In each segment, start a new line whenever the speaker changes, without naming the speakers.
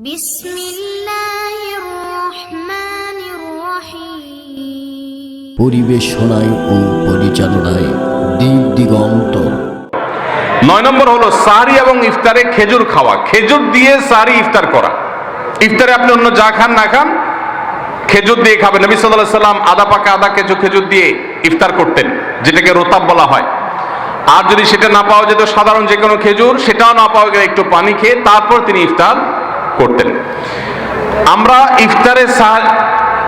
বিসমিল্লাহির রহমানির রহিম।
পরিবেশনায় ও পরিচালনায় দিগন্ত।
9 নম্বর হলো সাহরি এবং ইফতারে খেজুর খাওয়া। খেজুর দিয়ে সাহরি ইফতার করা। ইফতারে আপনি অন্য যা খান না খান, খেজুর দিয়ে খাবেন। নবী সাল্লাল্লাহু আলাইহি সাল্লাম আদা পাকা আদা খেজুর দিয়ে ইফতার করতেন, যেটাকে রোতাব বলা হয়। আর যদি সেটা না পাওয়া যেত, সাধারণ যে কোনো খেজুর, সেটাও না পাওয়া গেলে একটু পানি খেয়ে তারপর তিনি ইফতার করতেন। আমরা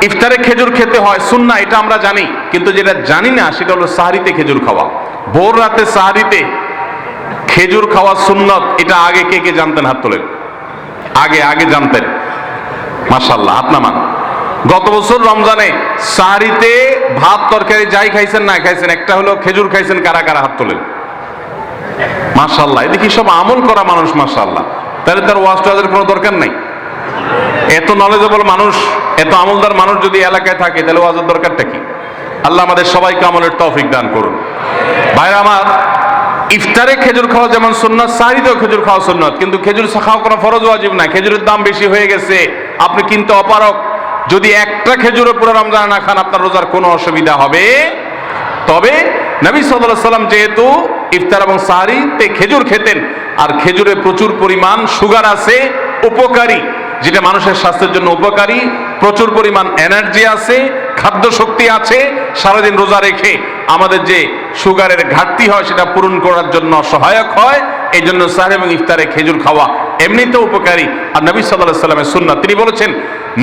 ইফতারে খেজুর খেতে হয় সুন্নাহ, এটা আমরা জানি, কিন্তু যেটা জানি না সেটা হলো সাহরিতে খেজুর খাওয়া। ভোর রাতে সাহরিতে খেজুর খাওয়া সুন্নত। এটা আগে কে কে জানতেন? হাত তোলেন। আগে জানতেন? মাশাআল্লাহ, হাত নামান। গত বছর রমজানে সাহরিতে ভাত তরকারি যাই খাইছেন না খাইছেন, একটা হলো খেজুর খাইছেন, কারা কারা হাত তোলেন? মাশাআল্লাহ, এদিকে সব আমল করা মানুষ। মাশাআল্লাহ, তাহলে তার ওয়াজ টোয়াজের কোনো দরকার নাই। এত নলেজেবল মানুষ, এত আমলদার মানুষ যদি এলাকায় থাকে, তাহলে ওয়াজের দরকারটা কি? আল্লাহ আমাদের সবাইকে আমলের তৌফিক দান করুন। ভাইরা আমার, ইফতারে খেজুর খাওয়া যেমন সুন্নাত, সাহরিতেও খেজুর খাওয়া সুন্নাত, কিন্তু খেজুর খাওয়া কোনো ফরজ ওয়াজিব না। খেজুরের দাম বেশি হয়ে গেছে, আপনি কিনতে অপারগ। যদি একটা খেজুরও পুরো রমজান না খান, আপনার রোজার কোনো অসুবিধা হবে। তবে নবী সাল্লাল্লাহু আলাইহি সাল্লাম যেহেতু ইফতার এবং সাহরিতে খেজুর খেতেন, আর খেজুরে প্রচুর পরিমাণ সুগার আছে, উপকারী, যেটা মানুষের স্বাস্থ্যের জন্য উপকারী, প্রচুর পরিমাণ এনার্জি আছে, খাদ্য শক্তি আছে, সারাদিন রোজা রেখে আমাদের যে সুগারের ঘাটতি হয় সেটা পূরণ করার জন্য সহায়ক হয়। এই জন্য সাহরি এবং ইফতারে খেজুর খাওয়া এমনিতেও উপকারী। আর নবী সাল্লাল্লাহু আলাইহি সাল্লামের সুন্নাত, তিনি বলেছেন,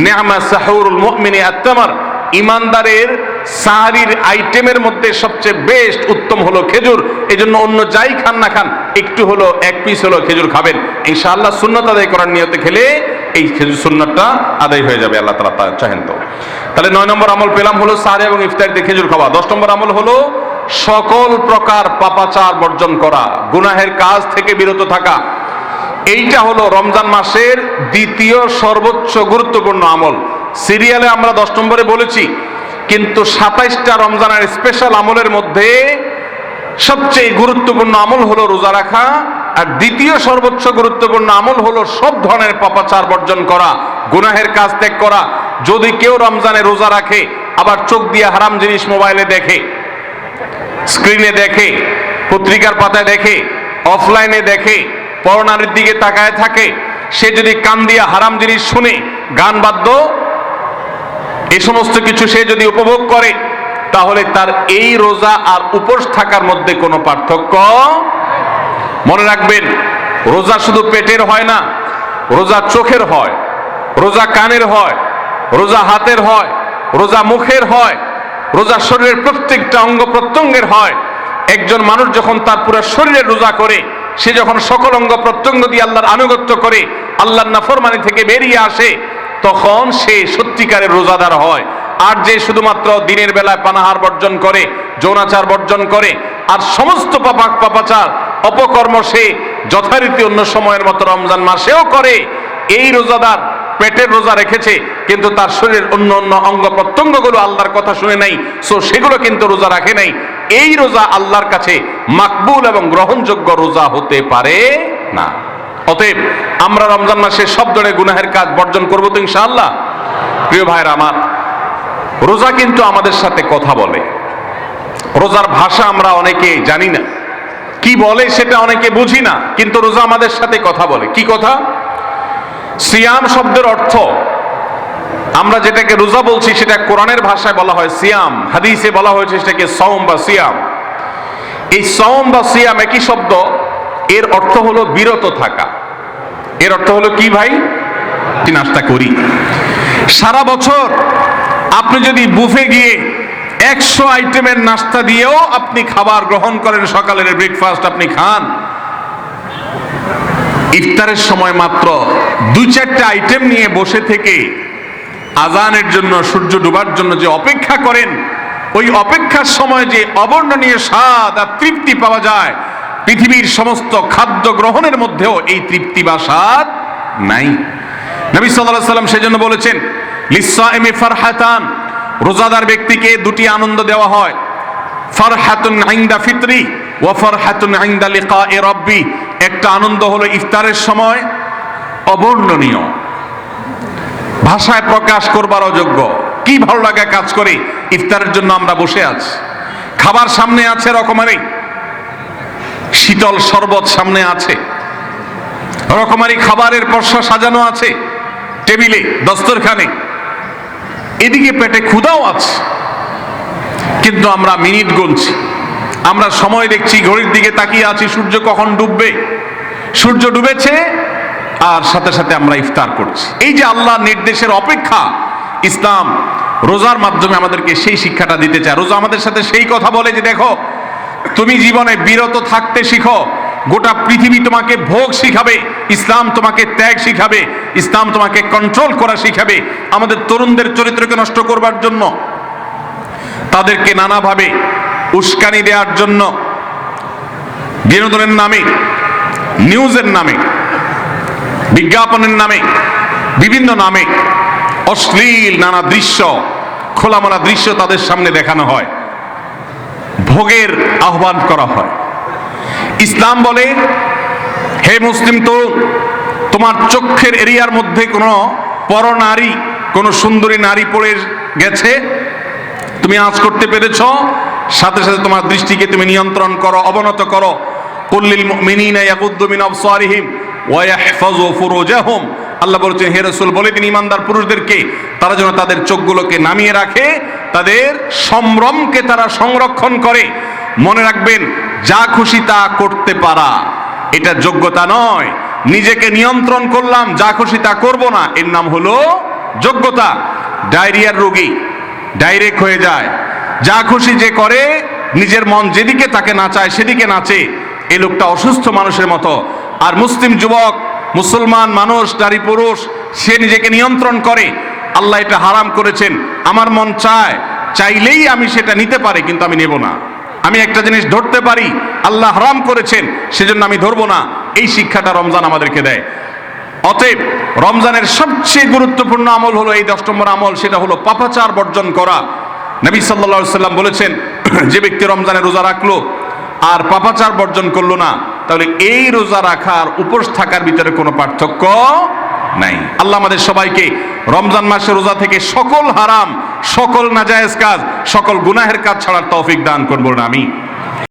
নি'মা সাহুরুল মুমিনি আত-তামার, ইমানদারের সাহরির আইটেমের মধ্যে সবচেয়ে বেস্ট উত্তম হলো খেজুর। এই জন্য অন্য যাই খান না খান, একটু হলো, এক পিস হলো খেজুর খাবেন। ইনশাআল্লাহ সুন্নাত আদায় করার নিয়তে খেলে এই খেজুর সুন্নাতটা আদায় হয়ে যাবে, আল্লাহ তাআলা চাহেন তো। তাহলে 9 নম্বর আমল পেলাম হলো সাহরি এবং ইফতারিতে খেজুর খাওয়া। 10 নম্বর আমল হলো সকল প্রকার পাপাচার বর্জন করা, গুনাহের কাজ থেকে বিরত থাকা। এইটা হলো রমজান মাসের দ্বিতীয় সর্বোচ্চ গুরুত্বপূর্ণ আমল। সিরিয়ালে আমরা 10 নম্বরে বলেছি, কিন্তু 27টা রমজানের স্পেশাল আমলের মধ্যে সবচেয়ে গুরুত্বপূর্ণ আমল হলো রোজা রাখা, আর দ্বিতীয় সর্বোচ্চ গুরুত্বপূর্ণ আমল হলো সব ধরনের পাপাচার বর্জন করা, গুনাহের কাজ ত্যাগ করা। যদি কেউ রমজানে রোজা রাখে, আবার চোখ দিয়ে হারাম জিনিস মোবাইলে দেখে, স্ক্রিনে দেখে, পত্রিকার পাতায় দেখে, অফলাইনে দেখে, পরনারীর দিকে তাকায় থাকে, সে যদি কান দিয়ে হারাম জিনিস শুনে, গান বাদ্য, এই সমস্ত কিছু সে যদি উপভোগ করে, তাহলে তার এই রোজা আর উপোস থাকার মধ্যে কোনো পার্থক্য। মনে রাখবেন, রোজা শুধু পেটের হয় না, রোজা চোখের হয়, রোজা কানের হয়, রোজা হাতের হয়, রোজা মুখের হয়, রোজা শরীরের প্রত্যেকটা অঙ্গ প্রত্যঙ্গের হয়। একজন মানুষ যখন তার পুরো শরীরের রোজা করে, সে যখন সকল অঙ্গ প্রত্যঙ্গ দিয়ে আল্লাহর আনুগত্য করে, আল্লাহর নাফরমানি থেকে বেরিয়ে আসে, তখন সে সত্যিকারের রোজাদার হয়। আর যে শুধুমাত্র দিনের বেলায় পানাহার বর্জন করে, যৌনাচার বর্জন করে, আর সমস্ত পাপাচার অপকর্ম সে যথারীতি অন্য সময়ের মতো রমজান মাসেও করে, এই রোজাদার পেটের রোজা রেখেছে, কিন্তু তার শরীরের অন্য অন্য অঙ্গ প্রত্যঙ্গগুলো আল্লাহর কথা শুনে নাই, সো সেগুলো কিন্তু রোজা রাখে নাই। এই রোজা আল্লাহর কাছে মাকবুল এবং গ্রহণযোগ্য রোজা হতে পারে না। অতএব আমরা রমজান মাসে সব ধরনের গুনাহের কাজ বর্জন করবো তো ইনশাআল্লাহ। প্রিয় ভাইরা আমার, রোজা কিন্তু আমাদের সাথে কথা বলে। রোজার ভাষা আমরা অনেকে জানি না, কি বলে সেটা অনেকে বুঝি না, কিন্তু রোজা আমাদের সাথে কথা বলে। কি কথা? সিয়াম শব্দের অর্থ, আমরা যেটাকে রোজা বলছি সেটা কোরআনের ভাষায় বলা হয় সিয়াম, হাদিসে বলা হয়েছে সেটাকে সাওম বা সিয়াম। এই সাওম বা সিয়াম একই শব্দ, এর অর্থ হলো বিরত থাকা। এর অর্থ হলো কি ভাই? নাস্তা করি। সারা বছর আপনি যদি বুফে গিয়ে 100 আইটেমের নাস্তা দিয়েও আপনি খাবার গ্রহণ করেন, সকালের ব্রেকফাস্ট আপনি খান, ইফতারের সময় মাত্র 2-4টা আইটেম নিয়ে বসে থেকে আজানের জন্য, সূর্য ডুবার জন্য যে অপেক্ষা করেন, ওই অপেক্ষার সময় যে অবর্ণনীয় স্বাদ আর তৃপ্তি পাওয়া যায়, পৃথিবীর সমস্ত খাদ্য গ্রহণের মধ্যেও এই তৃপ্তি বা স্বাদ নাই। নবী সাল্লাল্লাহু আলাইহি সাল্লাম সেজন্য বলেছেন, লিসসাইমি ফারহাতান, রোজাদার ব্যক্তিকে দুটি আনন্দ দেওয়া হয়, ফারহাতুন ইনদা ফিতরি ওয়া ফারহাতুন ইনদা লিকাই রাব্বি। একটা আনন্দ হলো ইফতারের সময়, অবর্ণনীয়, ভাষায় প্রকাশ করবার অযোগ্য। কি ভালো লাগা কাজ করে ইফতারের জন্য আমরা বসে আছি, খাবার সামনে আছে রকমারি, শীতল শরবত সামনে আছে, রকমারি খাবারের পরশা সাজানো আছে টেবিলে, দস্তরখানে, এদিকে পেটে ক্ষুধাও আছে, কিন্তু আমরা মিনিট গুনছি, আমরা সময় দেখছি, ঘড়ির দিকে তাকিয়ে আছি সূর্য কখন ডুববে। সূর্য ডুবেছে আর সাথে সাথে আমরা ইফতার করছি। এই যে আল্লাহর নির্দেশের অপেক্ষা, ইসলাম রোজার মাধ্যমে আমাদেরকে সেই শিক্ষাটা দিতে চায়। রোজা আমাদের সাথে সেই কথা বলে যে দেখো, তুমি জীবনে বিরত থাকতে শিখো, গোটা পৃথিবী তোমাকে ভোগ শিখাবে, ইসলাম তোমাকে ত্যাগ শিখাবে, ইসলাম তোমাকে কন্ট্রোল করা শিখাবে। আমাদের তরুণদের চরিত্রকে নষ্ট করবার জন্য, তাদেরকে নানাভাবে উস্কানি দেওয়ার জন্য, বিনোদনের নামে, নিউজের নামে, বিজ্ঞাপনের নামে, বিভিন্ন নামে অশ্লীল নানা দৃশ্য, খোলামেলা দৃশ্য তাদের সামনে দেখানো হয়, ভোগের আহ্বান করা হয়। ইসলাম বলে, হে মুসলিম তরুণ, তোমার চোখের এরিয়ার মধ্যে কোনো পরনারী, কোন সুন্দরী নারী পড়ে গেছে, তুমি আঁচ করতে পেরেছ, সাথে সাথে তোমার দৃষ্টিকে তুমি নিয়ন্ত্রণ করো, অবনত করো। কুল্লিল মুমিনিনা ইয়াগুদ্দু মিন আবসারিহিম ওয়া ইয়াহফাযু ফুরুজাহুম। আল্লাহ বলেছেন, হে রাসূল বলে দিন ইমানদার পুরুষদেরকে, তারা যেন তাদের চোখগুলোকে নামিয়ে রাখে, তাদের সম্ভ্রমকে তারা সংরক্ষণ করে। মনে রাখবেন, যা খুশি তা করতে পারা এটা যোগ্যতা নয়। নিজেকে নিয়ন্ত্রণ করলাম, যা খুশি তা করব না, এর নাম হলো যোগ্যতা। ডায়রিয়ার রোগী ডাইরেক্ট হয়ে যায়, যা খুশি যে করে, নিজের মন যেদিকে তাকে নাচায় সেদিকে নাচে, এই লোকটা অসুস্থ মানুষের মতো। আর মুসলিম যুবক, মুসলমান মানুষ, নারী পুরুষ, সে নিজেকে নিয়ন্ত্রণ করে। আল্লাহ এটা হারাম করেছেন, আমার মন চায়, চাইলেই আমি সেটা নিতে পারি, কিন্তু আমি নেব না। আমি একটা জিনিস ধরতে পারি, আল্লাহ হারাম করেছেন, সেজন্য আমি ধরবো না। এই শিক্ষাটা রমজান আমাদেরকে দেয়। অতএব রমজানের সবচেয়ে গুরুত্বপূর্ণ আমল হলো এই 10 নম্বর আমল, সেটা হলো পাপাচার বর্জন করা। নবী সাল্লাল্লাহু আলাইহি সাল্লাম বলেছেন, যে ব্যক্তি রমজানে রোজা রাখলো আর পাপাচার বর্জন করলো না, তাহলে এই রোজা রাখার উপোস থাকার ভিতরে কোনো পার্থক্য নাই। আল্লাহ আমাদের সবাইকে রমজান মাসে রোজা থেকে সকল হারাম, সকল নাজায়েজ কাজ, সকল গুনাহের কাজ ছাড়ার তৌফিক দান করুন। আমি